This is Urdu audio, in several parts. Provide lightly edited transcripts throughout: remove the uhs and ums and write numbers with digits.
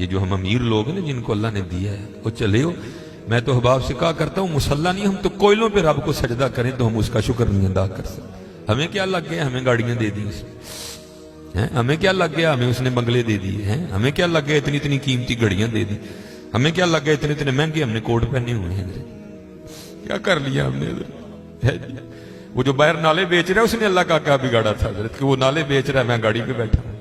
یہ جو ہم امیر لوگ ہیں نا جن کو اللہ نے دیا ہے وہ چلے ہو. میں تو احباب سے کہا کرتا ہوں مسلح نہیں، ہم تو کوئلوں پہ رب کو سجدہ کریں تو ہم اس کا شکر نہیں ادا کر سکتے. ہمیں کیا لگ گیا ہمیں گاڑیاں دے دی اس نے، ہمیں کیا لگ گیا ہمیں اس نے بنگلے دے دیے ہیں، ہمیں کیا لگ گیا اتنی اتنی قیمتی گھڑیاں دے دی، ہمیں کیا لگ گیا اتنے اتنے مہنگے ہم نے کوٹ پہنے ہوئے ہیں. کیا کر لیا ہم نے؟ وہ جو باہر نالے بیچ رہا ہے اس نے اللہ کا کیا بگاڑا تھا حضرت کہ وہ نالے بیچ رہا ہے، میں گاڑی پہ بیٹھا ہوں.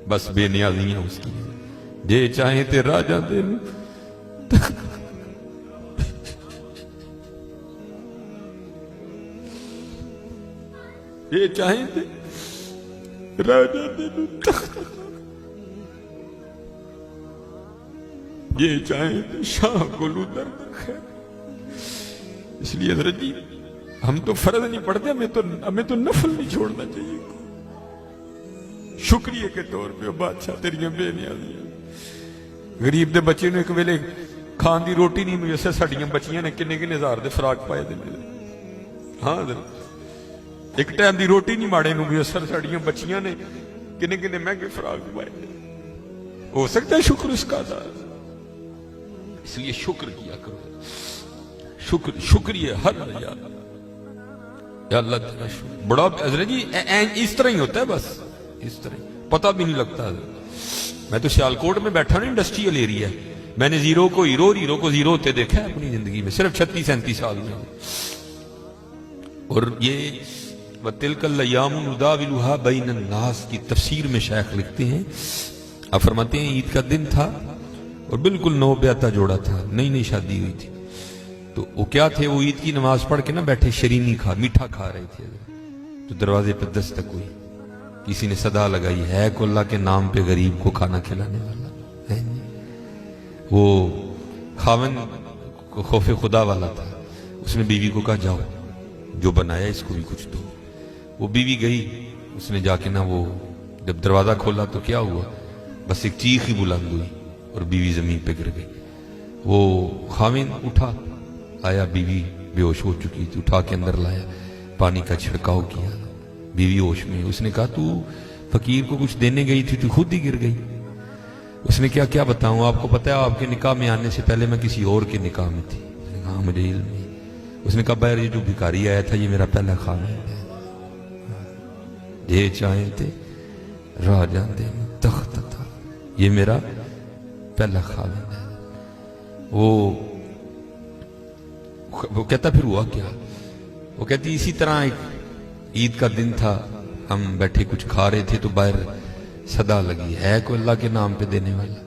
بس بے نیازیاں اس کی، جے چاہیں تے راجہ دے یہ چاہیں تے راجہ دے یہ چاہیں تے شاہ گلو درد خیر. اس لیے حضرت جی ہم تو فرض نہیں پڑھتے، ہمیں تو نفل نہیں چھوڑنا چاہیے. شکریہ کے طور پہ بادشاہ تیریاں بے نیازیاں. غریب دے بچے نے ایک ویلے کھان دی روٹی نہیں میسر، ساڑیاں بچیاں نے کنے کنے ہزار دے فراق پائے دے میرے. ہاں حضرت ایک ٹائم دی روٹی نہیں ماڑے نو میسر، ساڑیاں بچیاں نے کنے کنے مہنگے فراق پائے دے. ہو سکتا ہے شکر اس کا ادا. اس لیے شکر کیا کرو، شکریہ ہر یا اللہ تیرا شکر. بڑا حضرت جی اس طرح ہی ہوتا ہے، بس اس طرح پتہ بھی نہیں لگتا. میں تو سیالکوٹ میں بیٹھا نا انڈسٹریل ایریا، میں نے زیرو کو ہیرو اور ہیرو کو زیرو ہوتے دیکھا ہے اپنی زندگی میں صرف 36-37 سال میں. اور یہ وَتِلْكَ الْأَيَّامُ نُدَاوِلُهَا بَيْنَ النَّاسِ کی تفسیر میں شیخ لکھتے ہیں، آپ فرماتے ہیں عید کا دن تھا اور بالکل نو بیاتا جوڑا تھا، نئی نئی شادی ہوئی تھی. تو وہ کیا تھے، وہ عید کی نماز پڑھ کے نا بیٹھے شرینی میٹھا کھا رہے تھے. تو دروازے پہ دستک ہوئی، کسی نے صدا لگائی، ہے کو اللہ کے نام پہ غریب کو کھانا کھلانے والا ہے. وہ خاون کو خوف خدا والا تھا، اس نے بیوی کو کہا جاؤ جو بنایا اس کو بھی کچھ دو. وہ بیوی گئی، اس نے جا کے نا وہ جب دروازہ کھولا تو کیا ہوا، بس ایک چیخ ہی بلند ہوئی اور بیوی زمین پہ گر گئی. وہ خاون اٹھا، آیا، بیوی بے ہوش ہو چکی تھی، اٹھا کے اندر لایا، پانی کا چھڑکاؤ کیا، بیوی ہوش میں. اس نے کہا تو فقیر کو کچھ دینے گئی تھی تو خود ہی گر گئی. اس نے کیا بتاؤں، آپ کو پتا ہے آپ کے نکاح میں آنے سے پہلے میں کسی اور کے نکاح میں تھی. اس نے کہا مجھے علم نہیں. اس نے کہا باہر یہ جو بھکاری آیا تھا یہ میرا پہلا خاون ہے، یہ چاہیں تھے راجہ دے تخت تھا، یہ میرا پہلا خاون ہے. وہ کہتا پھر ہوا کیا، وہ کہتی اسی طرح ایک عید کا دن تھا، ہم بیٹھے کچھ کھا رہے تھے تو باہر صدا لگی، ہے کوئی اللہ کے نام پہ دینے والا.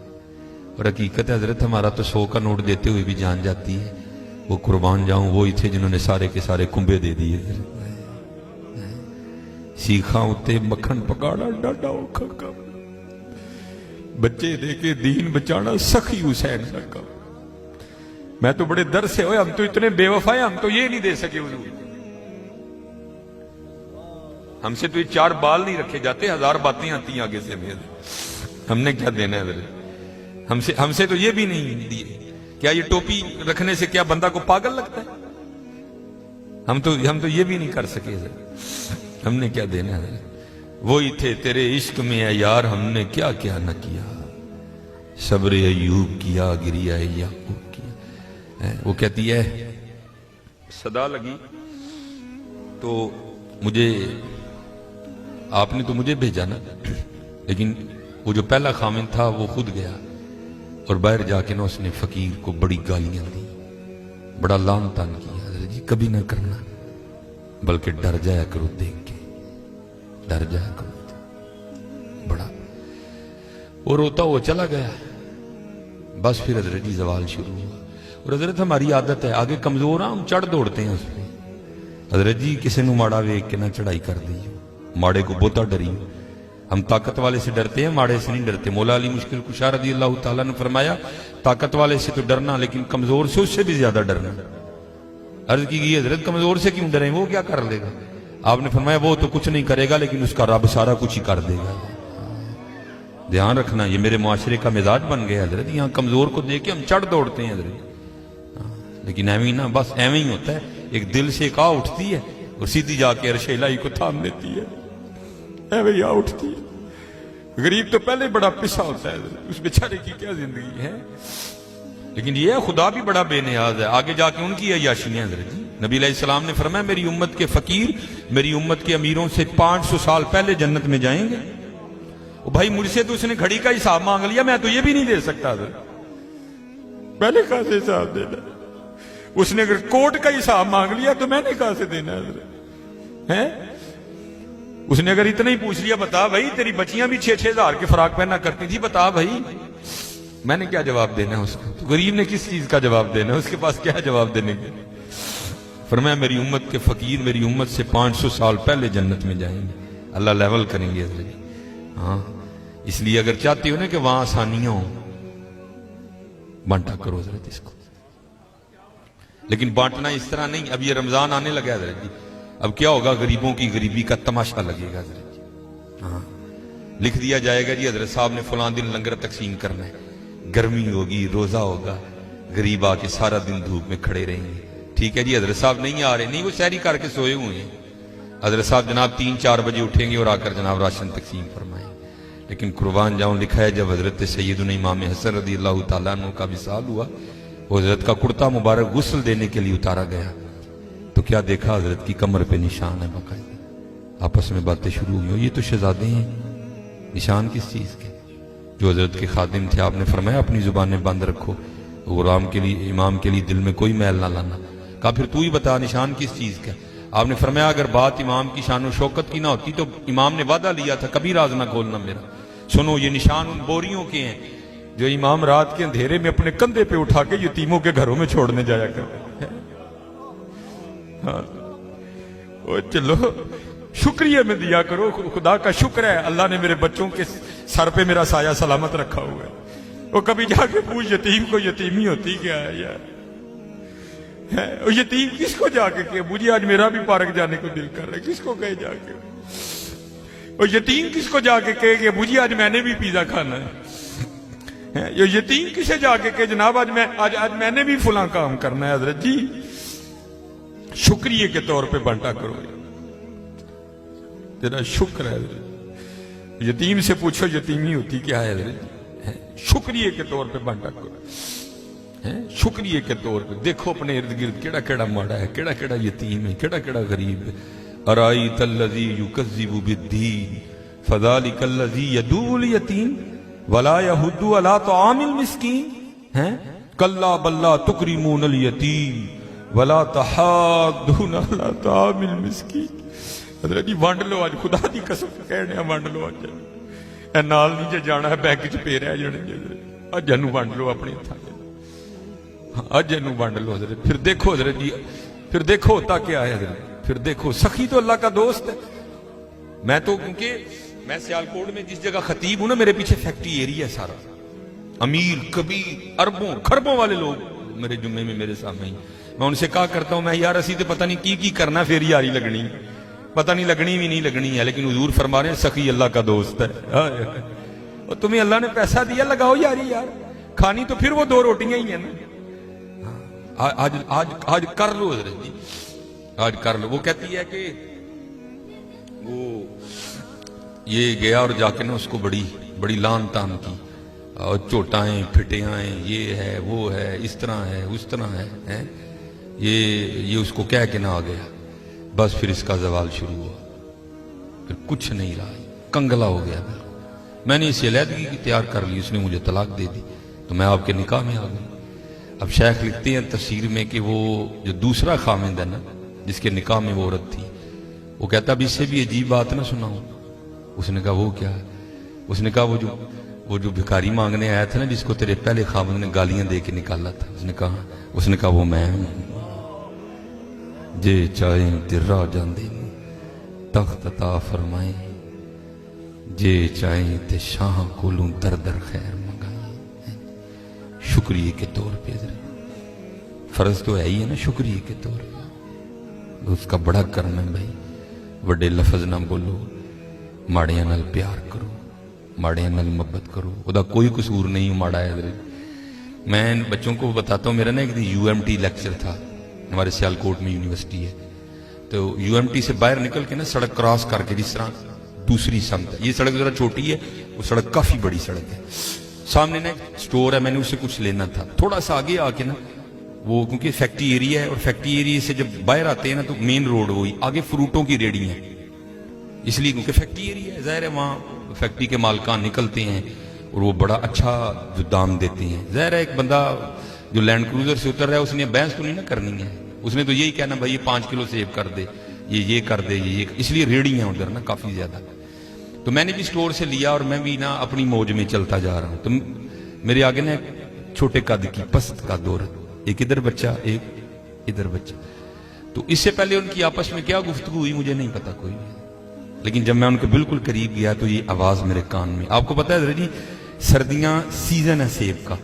اور حقیقت ہے حضرت ہمارا تو 100 کا نوٹ دیتے ہوئے بھی جان جاتی ہے. وہ قربان جاؤں وہی تھے جنہوں نے سارے کے سارے کنبے دے دیے. سیکھاں اتے مکھن پکاڑا ڈاڈا اوکھا کام، بچے دے کے دین بچانا سخی حسین کا کام. میں تو بڑے در سے ہوئے، ہم تو اتنے بے وفا ہیں، ہم تو یہ نہیں دے سکے حضور. ہم سے تو یہ 4 بال نہیں رکھے جاتے، 1000 باتیں آتی ہیں آگے سے. ہم نے کیا دینا ہے حضرت، ہم سے تو یہ بھی نہیں دیے. کیا یہ ٹوپی رکھنے سے کیا بندہ کو پاگل لگتا ہے؟ ہم تو یہ بھی نہیں کر سکے. ہم نے کیا دینا ہے؟ وہی تھے تیرے عشق میں اے یار، ہم نے کیا کیا نہ کیا، صبر ایوب کیا، گریا یعقوب کیا. وہ کہتی ہے صدا لگی تو مجھے آپ نے تو مجھے بھیجا نا، لیکن وہ جو پہلا خامن تھا وہ خود گیا اور باہر جا کے نا اس نے فقیر کو بڑی گالیاں دی، بڑا لان تان کیا. حضرت جی کبھی نہ کرنا، بلکہ ڈر جایا کرو دیکھ کے، ڈر جایا کرو بڑا. وہ روتا وہ چلا گیا. بس پھر حضرت جی زوال شروع ہوا. اور حضرت ہماری عادت ہے آگے کمزور ہاں ہم چڑھ دوڑتے ہیں اس پہ. حضرت جی کسی نو ماڑا ویک کے نہ چڑھائی کر دی، ماڑے کو بہتا ڈری. ہم طاقت والے سے ڈرتے ہیں، ماڑے سے نہیں ڈرتے. مولا علی مشکل کشا رضی اللہ تعالیٰ نے فرمایا طاقت والے سے تو ڈرنا لیکن کمزور سے اس سے بھی زیادہ ڈرنا. عرض کی گئی حضرت کمزور سے کیوں ڈریں، وہ کیا کر لے گا؟ آپ نے فرمایا وہ تو کچھ نہیں کرے گا لیکن اس کا رب سارا کچھ ہی کر دے گا. دھیان رکھنا، یہ میرے معاشرے کا مزاج بن گیا حضرت. یہاں کمزور کو دیکھ کے ہم چڑھ دوڑتے ہیں حضرت، لیکن ایویں نہ، بس ایویں ہی ہوتا ہے. ایک دل سے ایک آ اٹھتی ہے اور سیدھی جا کے عرش الہی کو تھام لیتی ہے، ایویں آ اٹھتی ہے. غریب تو پہلے بڑا پسا ہوتا ہے، اس بیچارے کی کیا زندگی ہے. لیکن یہ خدا بھی بڑا بے نیاز ہے. آگے جا کے ان کی عیاشیاں حضرت جی. نبی علیہ السلام نے فرمایا میری امت کے فقیر میری امت کے امیروں سے 500 سال پہلے جنت میں جائیں گے. او بھائی مجھ سے تو اس نے گھڑی کا حساب مانگ لیا، میں تو یہ بھی نہیں دے سکتا حضرت. پہلے کہاں سے حساب دینا؟ اس نے اگر کوٹ کا حساب مانگ لیا تو میں نے کہاں سے دینا حضرت ہے؟ اس نے اگر اتنا ہی پوچھ لیا بتا بھائی تیری بچیاں بھی 6-6 ہزار کے فراق پہنا کرتی تھی، بتا بھائی میں نے کیا جواب دینا ہے اس کو؟ تو غریب نے کس چیز کا جواب دینا ہے؟ اس کے پاس کیا جواب دینے کے؟ فرمایا میری امت کے فقیر میری امت سے 500 سال پہلے جنت میں جائیں گے. اللہ لیول کریں گے حضرت. ہاں اس لیے اگر چاہتے ہو نا کہ وہاں آسانیاں ہوں بانٹا کرو حضرت اس کو. لیکن بانٹنا اس طرح نہیں. اب یہ رمضان آنے لگا حضرت جی، اب کیا ہوگا؟ غریبوں کی غریبی کا تماشا لگے گا حضرت جی. ہاں لکھ دیا جائے گا جی حضرت صاحب نے فلاں دن لنگر تقسیم کرنا ہے، گرمی ہوگی روزہ ہوگا، غریب آ کے سارا دن دھوپ میں کھڑے رہیں گے. ٹھیک ہے جی حضرت صاحب نہیں آ رہے، نہیں وہ سحری کر کے سوئے ہوئے ہیں. حضرت صاحب جناب 3-4 بجے اٹھیں گے اور آ کر جناب راشن تقسیم فرمائیں. لیکن قربان جاؤں لکھا ہے جب حضرت سیدنا امام حسن رضی اللہ تعالیٰ عنہ کا وصال ہوا، وہ حضرت کا کرتا مبارک غسل دینے کے لیے اتارا گیا تو کیا دیکھا؟ حضرت کی کمر پہ نشان ہے باقاعدہ. آپس میں باتیں شروع ہوئی، یہ تو شہزادے ہیں. نشان کس چیز کے؟ جو حضرت کے خادم تھے آپ نے فرمایا اپنی زبانیں بند رکھو، غلام کے لیے امام کے لیے دل میں کوئی میل نہ لانا. کہا پھر تو ہی بتا نشان کس چیز کا؟ آپ نے فرمایا اگر بات امام کی شان و شوکت کی نہ ہوتی تو امام نے وعدہ لیا تھا کبھی راز نہ کھولنا میرا. سنو یہ نشان ان بوریوں کے ہیں جو امام رات کے اندھیرے میں اپنے کندھے پہ اٹھا کے یتیموں کے گھروں میں چھوڑنے جایا کرتے. ہاں چلو شکریہ میں دیا کرو. خدا کا شکر ہے اللہ نے میرے بچوں کے سر پہ میرا سایہ سلامت رکھا ہوا ہے. وہ کبھی جا کے پوچھ یتیم کو یتیمی ہوتی کیا ہے یار؟ یتیم کس کو جا کے کہ مجھے آج میرا بھی پارک جانے کو دل کر رہا ہے، کس کو کہے جا کے؟ اور یتیم کس کو جا کے کہے کہ مجھے آج میں نے بھی پیزا کھانا ہے؟ یہ یتیم کسے جا کے کہ جناب آج میں نے بھی فلاں کام کرنا ہے. حضرت جی شکریہ کے طور پہ بانٹا کرو. تیرا شکر ہے حضرت. یتیم سے پوچھو یتیمی ہوتی کیا ہے حضرت. شکریہ کے طور پہ بانٹا کرو. شکریہ کے طور پہ دیکھو اپنے ارد گرد کیڑا کیڑا ماڑا ہے، کیڑا کیڑا یتیم ہے، کیڑا کیڑا غریب ہے. ارائیت الذی یکذب بالدین فذلک الذی یدعو الیتیم ولا یحض علی طعام المسکین. کلا بل لا تکرمون الیتیم ولا تحاضون علی طعام المسکین. حضرت جی وانڈ لو آج، خدا دی قسم کہنے ہیں وانڈ لو آج. اے نال نہیں جے جانا ہے بینک چ پے رہ جانے جی. اج جنوں وانڈ لو اپنے ہتھاں. اج جنوں وانڈ لو حضرت. پھر دیکھو حضرت جی، پھر دیکھو ہوتا کیا ہے حضرت. پھر دیکھو سخی تو اللہ کا دوست ہے. میں تو کیونکہ میں سیالکوٹ میں جس جگہ خطیب ہوں نا میرے پیچھے فیکٹری ایریا ہے سارا. امیر کبیر اربوں خربوں والے لوگ میرے جمعے میں میرے سامنے ہی. میں ان سے کہا کرتا ہوں میں یار اسی تو پتہ نہیں کی کرنا پھر یاری لگنی، پتہ نہیں لگنی بھی نہیں لگنی ہے. لیکن حضور فرما رہے ہیں سخی اللہ کا دوست ہے. اور تمہیں اللہ نے پیسہ دیا لگاؤ یاری یار. کھانی تو پھر وہ 2 روٹیاں ہی ہیں نا. آج کر لو حضرت جی، آج کر لو. وہ کہتی ہے کہ وہ یہ گیا اور جا کے نا اس کو بڑی لان تان کی اور چوٹائیں پھٹیائیں، یہ ہے وہ ہے اس طرح ہے اس طرح ہے. یہ اس کو کہہ کے نہ آ گیا. بس پھر اس کا زوال شروع ہوا. پھر کچھ نہیں رہا، کنگلا ہو گیا. میں نے اسے علیحدگی تیار کر لی، اس نے مجھے طلاق دے دی تو میں آپ کے نکاح میں آ گئی. اب شیخ لکھتے ہیں تفسیر میں کہ وہ جو دوسرا خامند ہے نا جس کے نکاح میں وہ عورت تھی، وہ کہتا اب اس سے بھی عجیب بات نہ سناؤں. اس نے کہا وہ کیا ہے؟ اس نے کہا وہ جو بھکاری مانگنے آیا تھا نا جس کو تیرے پہلے خامند نے گالیاں دے کے نکالا تھا. اس نے کہا وہ میں ہوں. جے چاہیں تیرا جاندے تخت عطا فرمائیں، جے چاہیں تے شاہ کولوں در در خیر منگائیں. شکریہ کے طور پہ فرض تو ہے ہی ہے نا شکریہ کے طور پہ. اس کا بڑا کرم ہے بھائی. وڈے لفظ نہ بولو، ماڑیاں نال پیار کرو، ماڑیاں نال محبت کرو. وہ دا کوئی قصور نہیں ماڑا ہے. میں بچوں کو بتاتا ہوں، میرا نا ایک دن UMT لیکچر تھا. ہمارے سیالکوٹ میں یونیورسٹی ہے تو UMT سے باہر نکل کے نا سڑک کراس کر کے جس طرح دوسری سمت ہے، یہ سڑک ذرا چھوٹی ہے، وہ سڑک کافی بڑی سڑک ہے, سامنے نا ایک سٹور ہے, میں نے اس سے کچھ لینا تھا. تھوڑا سا آگے آ کے نا وہ, کیونکہ فیکٹری ایریا ہے, اور فیکٹری ایریا سے جب باہر آتے ہیں نا تو مین روڈ وہی, آگے فروٹوں کی ریڑی ہیں, اس لیے کیونکہ فیکٹری ایریا ہے, ظاہر ہے وہاں فیکٹری کے مالکان نکلتے ہیں اور وہ بڑا اچھا جو دام دیتے ہیں. ظاہر ہے ایک بندہ جو لینڈ کروزر سے اتر رہا ہے اس نے بحث تو نہیں نہ کرنی ہے, اس نے تو یہی کہنا بھائی یہ 5 کلو سیب کر دے, یہ کر دے, یہ اس لیے ریڑی ہیں ادھر نا کافی زیادہ. تو میں نے بھی سٹور سے لیا اور میں بھی نا اپنی موج میں چلتا جا رہا ہوں. تو میرے آگے نا چھوٹے قد کی پست کا دور, ایک ادھر بچہ ایک ادھر بچہ. تو اس سے پہلے ان کی آپس میں کیا گفتگو ہوئی مجھے نہیں پتا کوئی بھی, لیکن جب میں ان کے بالکل قریب گیا تو یہ آواز میرے کان میں. آپ کو پتا ہے ذرا جی, سردیاں سیزن ہے سیب کا,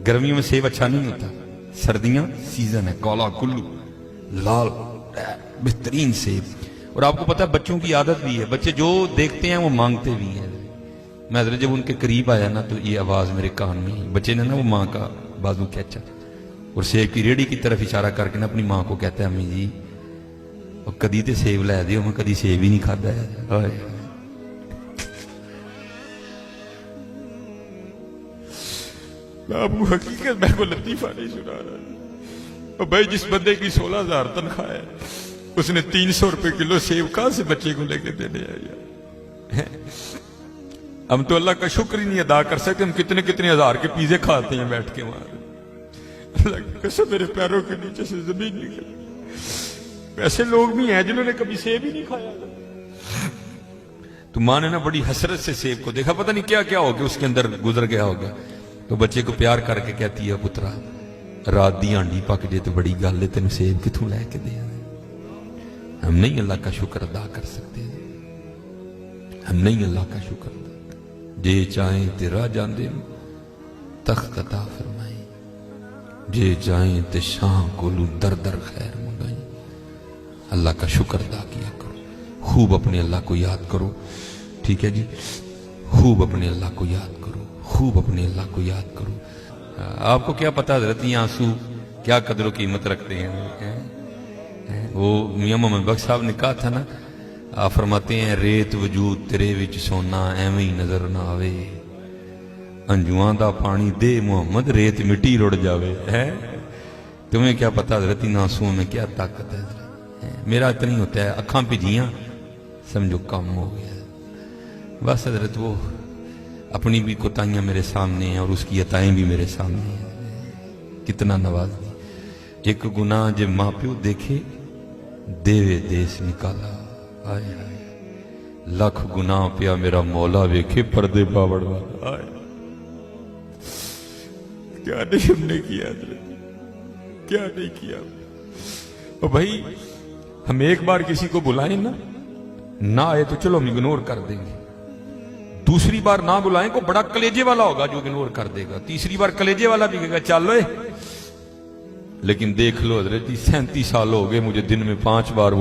گرمیوں میں سیب اچھا نہیں ہوتا, سردیاں سیزن ہے, کالا کلو لال بہترین سیب. اور آپ کو پتا ہے بچوں کی عادت بھی ہے, بچے جو دیکھتے ہیں وہ مانگتے بھی ہیں. میں حضرت جب ان کے قریب آیا نا تو یہ آواز میرے کان میں, بچے نے نا وہ ماں کا بازو کھینچا اور سیب کی ریڑھی کی طرف اشارہ کر کے نا اپنی ماں کو کہتا ہے امی جی اور کدی تے سیب لے دیو, میں کدی سیب ہی نہیں کھادا ہے. میں آپ کو حقیقت میں کو لطیفہ نہیں سنا رہا بھائی. جس بندے کی 16,000 تنخواہ ہے اس نے 300 روپے کلو سیب کہاں سے بچے کو لے کے دینے آیا. ہم تو اللہ کا شکر ہی نہیں ادا کر سکتے, ہم کتنے کتنے ہزار کے پیزے کھاتے ہیں بیٹھ کے وہاں. اللہ کی قسم میرے پیروں کے نیچے سے زمین نکل. ایسے لوگ بھی ہیں جنہوں نے کبھی سیب ہی نہیں کھایا. تو ماں نے نا بڑی حسرت سے سیب کو دیکھا, پتہ نہیں کیا کیا ہو گیا اس کے اندر گزر گیا ہوگا. تو بچے کو پیار کر کے کہتی ہے پترا رات دی ہانڈی پک جے تو بڑی گل ہے, تینوں سیب کتوں لے کے دیا. ہم نہیں اللہ کا شکر ادا کر سکتے, ہم نہیں اللہ کا شکر ادا. جے چاہیں تیرا جاندے تخت عطا فرمائیں, جے چاہیں تے شاہ کولو در در خیر منگائیں. اللہ کا شکر ادا کیا کرو, خوب اپنے اللہ کو یاد کرو, ٹھیک ہے جی, خوب اپنے اللہ کو یاد کرو, خوب اپنے اللہ کو یاد کرو. آپ کو کیا پتا حضرت یہ آنسو کیا قدر و قیمت رکھتے ہیں. وہ میاں محمد بخش صاحب نے کہا تھا نا, آپ فرماتے ہیں ریت وجود تیرے وچ سونا ایویں ہی نظر نہ آوے, انجواں دا پانی دے محمد ریت مٹی رڑ جاوے. تمہیں کیا پتا حضرت ان آنسوؤں میں کیا طاقت ہے. میرا اتنا ہی ہوتا ہے, اکھاں پجیاں سمجھو کم ہو گیا. بس حضرت وہ اپنی بھی کوتاہیاں میرے سامنے ہیں اور اس کی عطائیں بھی میرے سامنے ہیں. کتنا نواز دی. ایک گناہ جب ماں پیو دیکھے دیوے دیس نکالا, آئے آئے لاکھ گناہ پیا میرا مولا ویکھے پردے پاوڑ والا. آئے کیا نہیں ہم نے کیا حضرت, کیا نہیں کیا. اور بھائی ہم ایک بار کسی کو بلائیں نا, نہ آئے تو چلو ہم اگنور کر دیں گے. دوسری بار نہ بلائیں کو بڑا کلیجے والا ہوگا جو اگنور کر دے گا. تیسری بار کلیجے والا بھی کہے گا چل لے. لیکن دیکھ لو حضرت 37 سال ہو گئے مجھے دن میں 5 بار